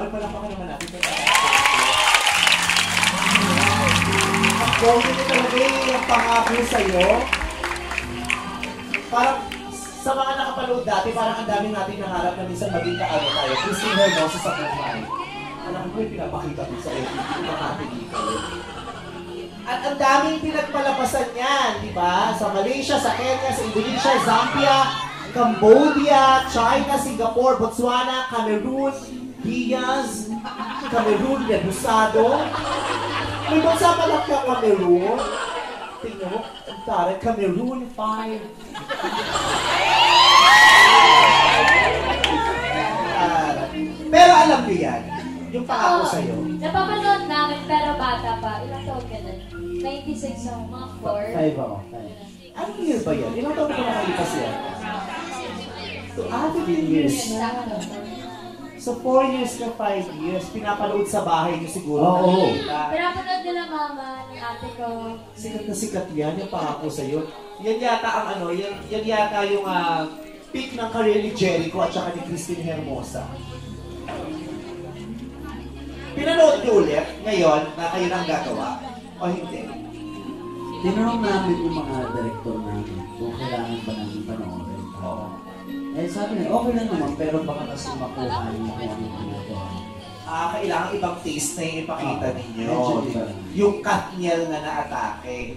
Ay, palakpakan naman natin sa ang pogi niyo talaga yung pangako sa'yo. Parang sa mga nakapanood dati, parang ang daming natin nangarap na minsan maging kaano tayo. Christine Hermoso sa buhay. Alam ko yung pinapakita ko sa iyo. Pinapakita ko. At ang daming pinagpalabasan yan, di ba? Sa Malaysia, sa Kenya, sa Indonesia, Zambia, Cambodia, China, Singapore, Botswana, Cameroon, Diaz, Cameroon, Rebusado. May bansa pala ka Cameroon. Tingnan mo, ang taray, Cameroon 5. Pero alam mo yan, yung pangako sa'yo. Napapanood namin pero bata pa. Ilang taon ka na? 96 ako, mga 4. 5 ako. Anong year ba yan? Ilang taon ko nakalipas yan? So, 15 years na. So, 4 years na 5 years. Pinapanood sa bahay niyo siguro. Oo. Pinapanood nila mama, ng ate ko. Sikat na sikat yan, yung pangako sa'yo. Yan yata ang ano, yan yata yung peak ng career ni Jericho at saka ni Christine Hermosa. Pinanood niyo ulit ngayon na kayo nang gagawa? O hindi? Tinanong namin yung mga director namin kung kailangan ba namin panoorin. Oo. Eh sabi niya, okay lang naman, pero baka kasi makuha niyo kung ano ginagawa. Kailangan ibang taste na yung ipakita ninyo. Medyo iba. Yung Katniel na naatake.